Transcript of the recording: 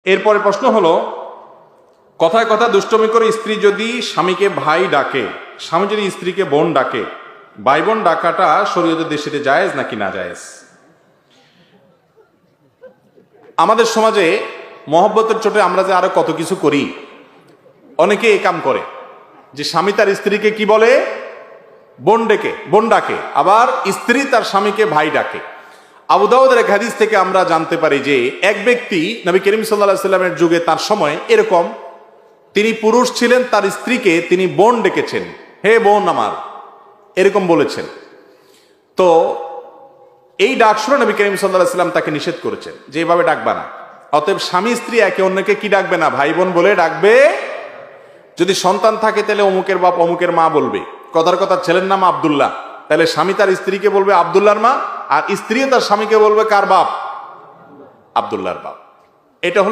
এরপরে প্রশ্ন হলো, কথায় কথা দুষ্টমি করে স্ত্রী যদি স্বামীকে ভাই ডাকে, স্বামী যদি স্ত্রীকে বোন ডাকে, ভাই বোন ডাকাটা শরীয়তের দৃষ্টিতে জায়েজ নাকি না জায়েজ? আমাদের সমাজে মহব্বতের চোটে আমরা যে আরো কত কিছু করি, অনেকে এই কাম করে যে স্বামী তার স্ত্রীকে কি বলে, বোন ডাকে, আবার স্ত্রী তার স্বামীকে ভাই ডাকে। আবু দাউদের এক হাদিস থেকে আমরা জানতে পারি যে এক ব্যক্তি নবী করিম সাল্লাল্লাহু আলাইহি সাল্লামের যুগে তার সময় এরকম, তিনি পুরুষ ছিলেন, তার স্ত্রীকে তিনি বোন ডেকেছেন, হে বোন আমার, এরকম বলেছেন। তো এই ডাক শুনে নবী করিম সাল্লাল্লাহু আলাইহি সাল্লাম তাকে নিষেধ করেছেন যে এভাবে ডাকবা না। অতএব স্বামী স্ত্রী একে অন্যকে কি ডাকবে না, ভাই বোন বলে ডাকবে। যদি সন্তান থাকে তাহলে অমুকের বাপ অমুকের মা বলবে। কথার কথা ছেলের নাম আব্দুল্লাহ, তাহলে স্বামী তার স্ত্রীকে বলবে আব্দুল্লাহর মা, আর স্ত্রী তার স্বামীকে বলবে কার বাপ, আব্দুল্লাহর বাপ। এটা হলো